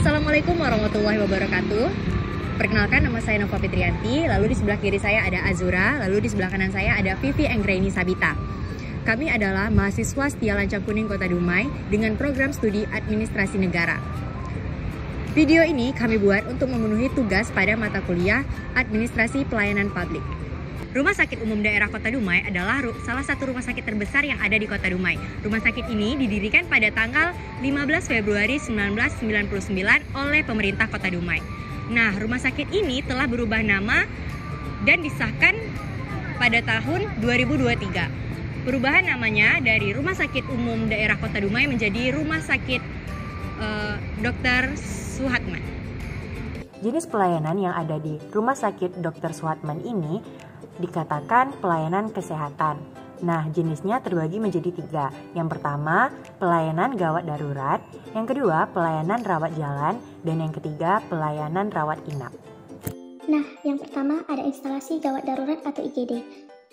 Assalamualaikum warahmatullahi wabarakatuh. Perkenalkan, nama saya Nova Fitrianti. Lalu di sebelah kiri saya ada Azura. Lalu di sebelah kanan saya ada Vivi Enggraini Sabita. Kami adalah mahasiswa setia Lancang Kuning Kota Dumai dengan program studi Administrasi Negara. Video ini kami buat untuk memenuhi tugas pada mata kuliah Administrasi Pelayanan Publik. Rumah Sakit Umum Daerah Kota Dumai adalah salah satu rumah sakit terbesar yang ada di Kota Dumai. Rumah sakit ini didirikan pada tanggal 15 Februari 1999 oleh pemerintah Kota Dumai. Nah, rumah sakit ini telah berubah nama dan disahkan pada tahun 2023. Perubahan namanya dari Rumah Sakit Umum Daerah Kota Dumai menjadi Rumah Sakit Dr. Suhatman. Jenis pelayanan yang ada di Rumah Sakit Dr. Suhatman ini dikatakan pelayanan kesehatan. Nah, jenisnya terbagi menjadi 3. Yang pertama, pelayanan gawat darurat. Yang kedua, pelayanan rawat jalan. Dan yang ketiga, pelayanan rawat inap. Nah, yang pertama ada instalasi gawat darurat atau IGD.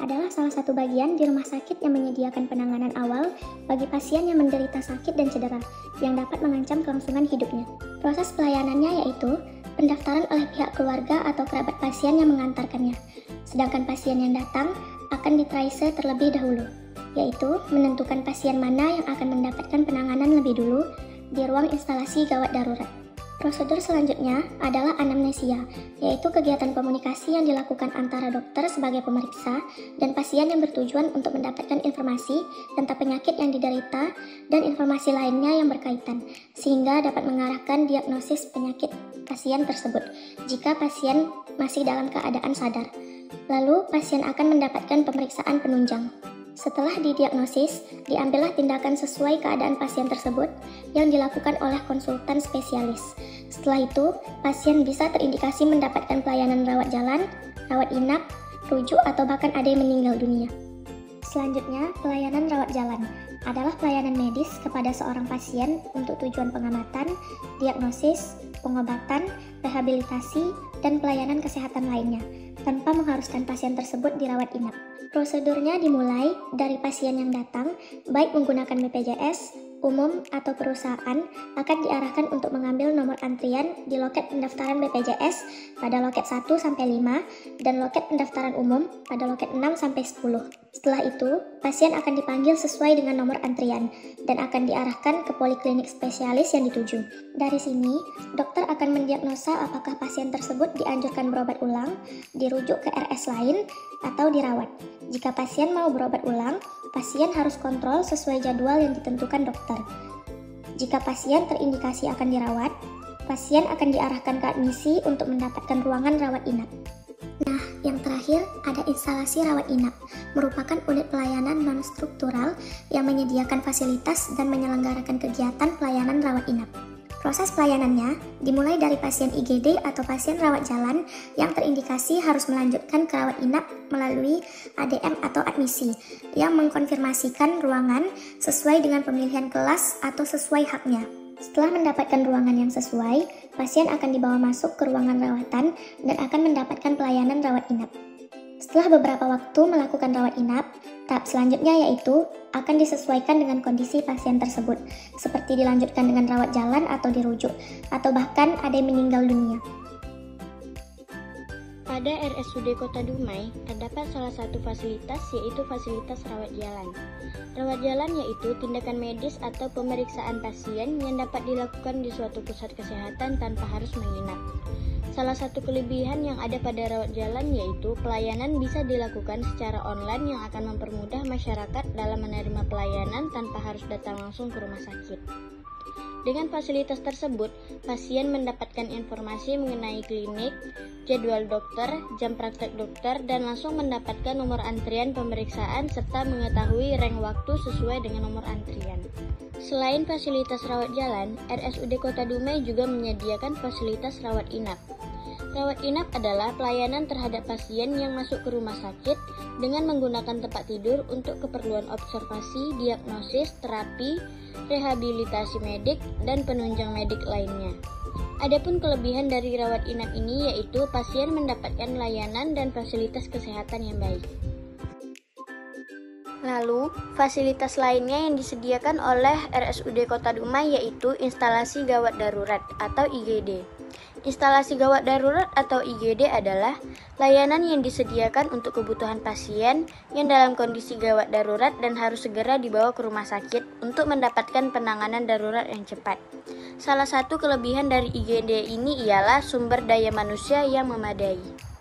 Adalah salah satu bagian di rumah sakit yang menyediakan penanganan awal bagi pasien yang menderita sakit dan cedera yang dapat mengancam kelangsungan hidupnya. Proses pelayanannya yaitu pendaftaran oleh pihak keluarga atau kerabat pasien yang mengantarkannya. Sedangkan pasien yang datang akan ditrace terlebih dahulu, yaitu menentukan pasien mana yang akan mendapatkan penanganan lebih dulu di ruang instalasi gawat darurat. Prosedur selanjutnya adalah anamnesia, yaitu kegiatan komunikasi yang dilakukan antara dokter sebagai pemeriksa dan pasien yang bertujuan untuk mendapatkan informasi tentang penyakit yang diderita dan informasi lainnya yang berkaitan, sehingga dapat mengarahkan diagnosis penyakit pasien tersebut jika pasien masih dalam keadaan sadar. Lalu, pasien akan mendapatkan pemeriksaan penunjang. Setelah didiagnosis, diambillah tindakan sesuai keadaan pasien tersebut yang dilakukan oleh konsultan spesialis. Setelah itu, pasien bisa terindikasi mendapatkan pelayanan rawat jalan, rawat inap, rujuk, atau bahkan ada yang meninggal dunia. Selanjutnya, pelayanan rawat jalan adalah pelayanan medis kepada seorang pasien untuk tujuan pengamatan, diagnosis, pengobatan, rehabilitasi, dan pelayanan kesehatan lainnya, tanpa mengharuskan pasien tersebut dirawat inap. Prosedurnya dimulai dari pasien yang datang, baik menggunakan BPJS, umum, atau perusahaan, akan diarahkan untuk mengambil nomor antrian di loket pendaftaran BPJS pada loket 1-5 dan loket pendaftaran umum pada loket 6-10. Setelah itu, pasien akan dipanggil sesuai dengan nomor antrian dan akan diarahkan ke poliklinik spesialis yang dituju. Dari sini, dokter akan mendiagnosa apakah pasien tersebut dianjurkan berobat ulang, dirujuk ke RS lain, atau dirawat. Jika pasien mau berobat ulang, pasien harus kontrol sesuai jadwal yang ditentukan dokter. Jika pasien terindikasi akan dirawat, pasien akan diarahkan ke admisi untuk mendapatkan ruangan rawat inap. Nah, yang terakhir ada instalasi rawat inap, merupakan unit pelayanan non-struktural yang menyediakan fasilitas dan menyelenggarakan kegiatan pelayanan rawat inap. Proses pelayanannya dimulai dari pasien IGD atau pasien rawat jalan yang terindikasi harus melanjutkan ke rawat inap melalui ADM atau admisi yang mengkonfirmasikan ruangan sesuai dengan pemilihan kelas atau sesuai haknya. Setelah mendapatkan ruangan yang sesuai, pasien akan dibawa masuk ke ruangan rawatan dan akan mendapatkan pelayanan rawat inap. Setelah beberapa waktu melakukan rawat inap, tahap selanjutnya yaitu akan disesuaikan dengan kondisi pasien tersebut, seperti dilanjutkan dengan rawat jalan atau dirujuk, atau bahkan ada yang meninggal dunia. Pada RSUD Kota Dumai, terdapat salah satu fasilitas yaitu fasilitas rawat jalan. Rawat jalan yaitu tindakan medis atau pemeriksaan pasien yang dapat dilakukan di suatu pusat kesehatan tanpa harus menginap. Salah satu kelebihan yang ada pada rawat jalan yaitu pelayanan bisa dilakukan secara online yang akan mempermudah masyarakat dalam menerima pelayanan tanpa harus datang langsung ke rumah sakit. Dengan fasilitas tersebut, pasien mendapatkan informasi mengenai klinik, jadwal dokter, jam praktek dokter, dan langsung mendapatkan nomor antrian pemeriksaan serta mengetahui rank waktu sesuai dengan nomor antrian. Selain fasilitas rawat jalan, RSUD Kota Dumai juga menyediakan fasilitas rawat inap. Rawat inap adalah pelayanan terhadap pasien yang masuk ke rumah sakit dengan menggunakan tempat tidur untuk keperluan observasi, diagnosis, terapi, rehabilitasi medik, dan penunjang medik lainnya. Adapun kelebihan dari rawat inap ini yaitu pasien mendapatkan layanan dan fasilitas kesehatan yang baik. Lalu, fasilitas lainnya yang disediakan oleh RSUD Kota Dumai yaitu instalasi gawat darurat atau IGD. Instalasi gawat darurat atau IGD adalah layanan yang disediakan untuk kebutuhan pasien yang dalam kondisi gawat darurat dan harus segera dibawa ke rumah sakit untuk mendapatkan penanganan darurat yang cepat. Salah satu kelebihan dari IGD ini ialah sumber daya manusia yang memadai.